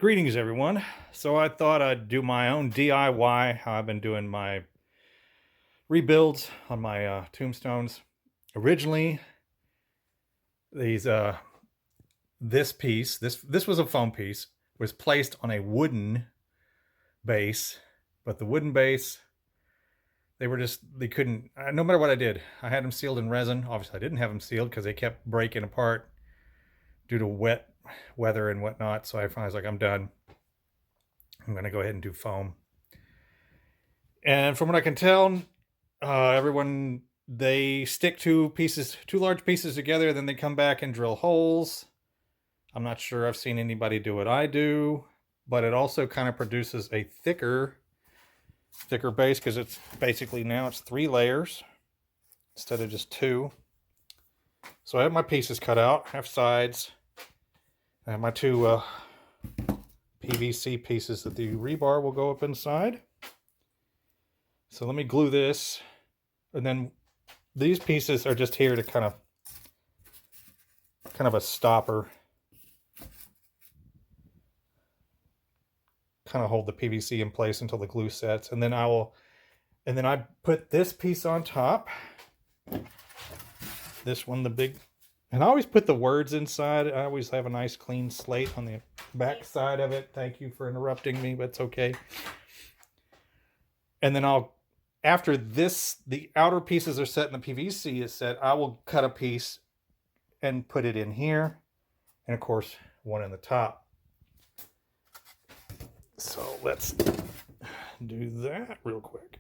Greetings, everyone. So I thought I'd do my own DIY, how I've been doing my rebuilds on my tombstones. Originally, these this piece, this was a foam piece, was placed on a wooden base, but the wooden base, they couldn't, no matter what I did. I had them sealed in resin. Obviously, I didn't have them sealed because they kept breaking apart due to wet weather and whatnot. So I finally was like, I'm done. I'm going to go ahead and do foam. And from what I can tell, everyone, they stick two large pieces together, then they come back and drill holes. I'm not sure I've seen anybody do what I do, but it also kind of produces a thicker base because it's basically now it's 3 layers instead of just 2. So I have my pieces cut out, half sides. I have my 2 PVC pieces that the rebar will go up inside. So let me glue this, and then these pieces are just here to kind of a stopper, kind of hold the PVC in place until the glue sets, and then I put this piece on top. This one, the big, and I always put the words inside. I always have a nice clean slate on the back side of it. Thank you for interrupting me, but it's okay. And then after this, the outer pieces are set and the PVC is set, I will cut a piece and put it in here. And of course, one in the top. So let's do that real quick.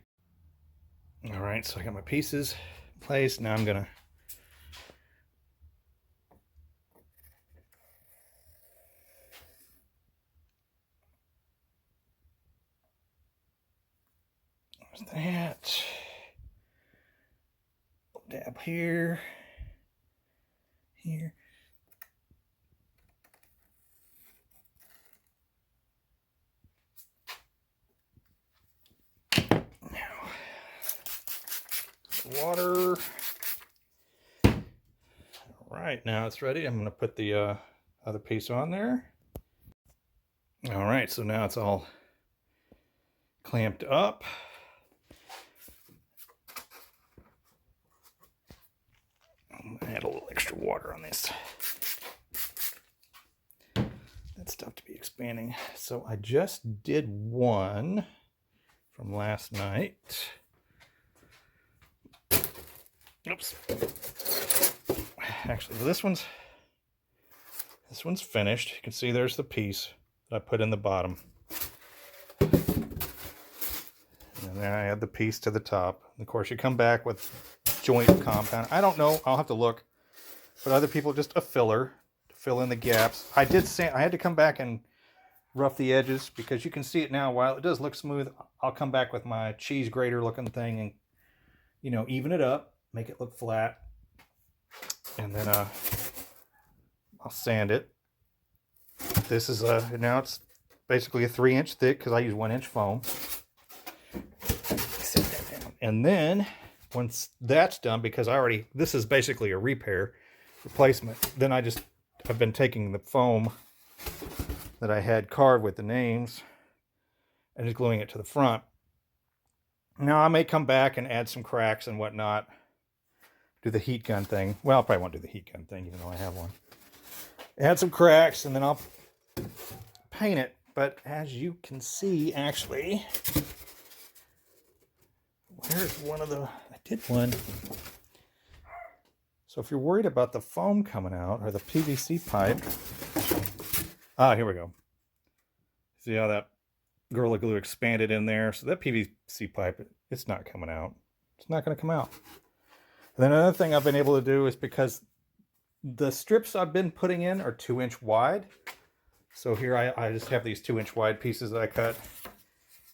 All right, so I got my pieces in place. Now I'm gonna that. Dab here. Now, water. All right, now it's ready. I'm going to put the other piece on there. All right, so now it's all clamped up. Add a little extra water on this. That stuff to be expanding. So I just did one from last night. Oops. Actually, this one's finished. You can see there's the piece that I put in the bottom. And then I add the piece to the top. And of course, you come back with joint compound. I don't know. I'll have to look. But other people, just a filler to fill in the gaps. I had to come back and rough the edges because you can see it now. While it does look smooth, I'll come back with my cheese grater looking thing and, even it up, make it look flat. And then I'll sand it. This is now it's basically a 3-inch thick because I use 1-inch foam. Set that down. And then once that's done, because this is basically a replacement, then I've been taking the foam that I had carved with the names and just gluing it to the front. Now I may come back and add some cracks and whatnot, do the heat gun thing. Well, I probably won't do the heat gun thing even though I have one. Add some cracks and then I'll paint it. But as you can see, actually, where's one of the, I did one. So if you're worried about the foam coming out or the PVC pipe, here we go. See how that Gorilla Glue expanded in there? So that PVC pipe, it's not coming out. It's not going to come out. And then another thing I've been able to do is because the strips I've been putting in are 2-inch wide. So here I just have these 2-inch wide pieces that I cut.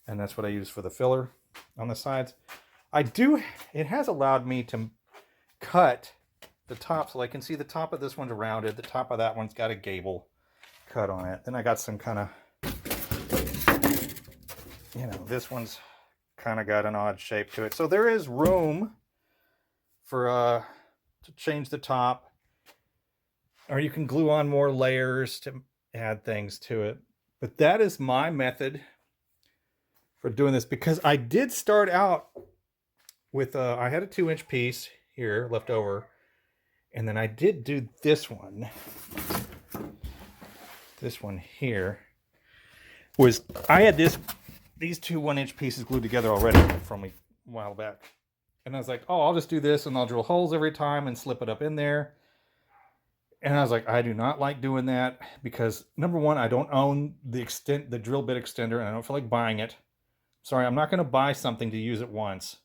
And that's what I use for the filler on the sides. It has allowed me to cut the top, so I can see the top of this one's rounded, the top of that one's got a gable cut on it. Then I got some kind of, this one's kind of got an odd shape to it. So there is room for to change the top, or you can glue on more layers to add things to it. But that is my method for doing this, because I did start out with I had a 2-inch piece here left over, and then I did do this one. This one here was, I had these two 1-inch pieces glued together already from a while back, and I was like, oh, I'll just do this, and I'll drill holes every time and slip it up in there. And I was like, I do not like doing that, because number one, I don't own the drill bit extender, and I don't feel like buying it. Sorry, I'm not going to buy something to use it once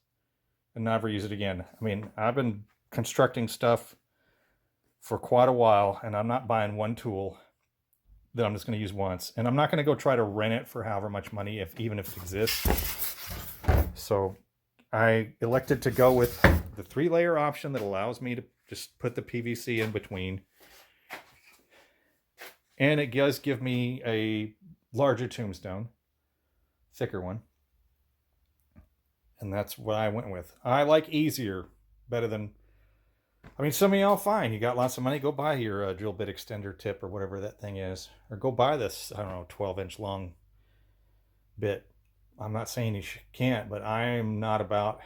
and never use it again. I mean, I've been constructing stuff for quite a while, and I'm not buying one tool that I'm just going to use once. And I'm not going to go try to rent it for however much money, even if it exists. So I elected to go with the 3-layer option that allows me to just put the PVC in between. And it does give me a larger tombstone, thicker one. And that's what I went with. I like easier better than, I mean, some of y'all, fine. You got lots of money, go buy your drill bit extender tip or whatever that thing is. Or go buy this, I don't know, 12-inch long bit. I'm not saying you can't, but I'm not about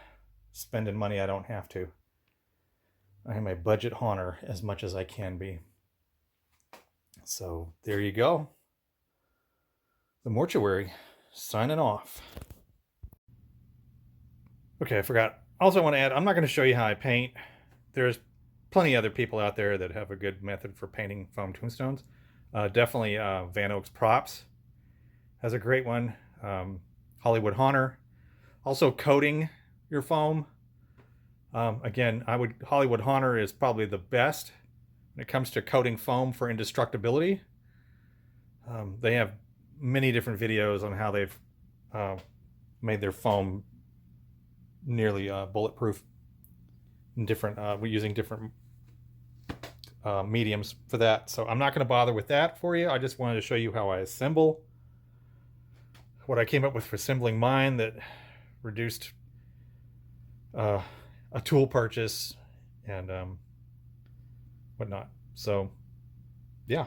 spending money I don't have to. I am a budget haunter as much as I can be. So there you go. The Mortuary signing off. Okay, I forgot. Also, I want to add, I'm not going to show you how I paint. There's plenty of other people out there that have a good method for painting foam tombstones. Definitely Van Oaks Props has a great one. Hollywood Haunter. Also, coating your foam. Again, Hollywood Haunter is probably the best when it comes to coating foam for indestructibility. They have many different videos on how they've made their foam nearly bulletproof in different we're using different mediums for that. So I'm not going to bother with that for you. I just wanted to show you how I assemble, what I came up with for assembling mine that reduced a tool purchase and whatnot. So yeah.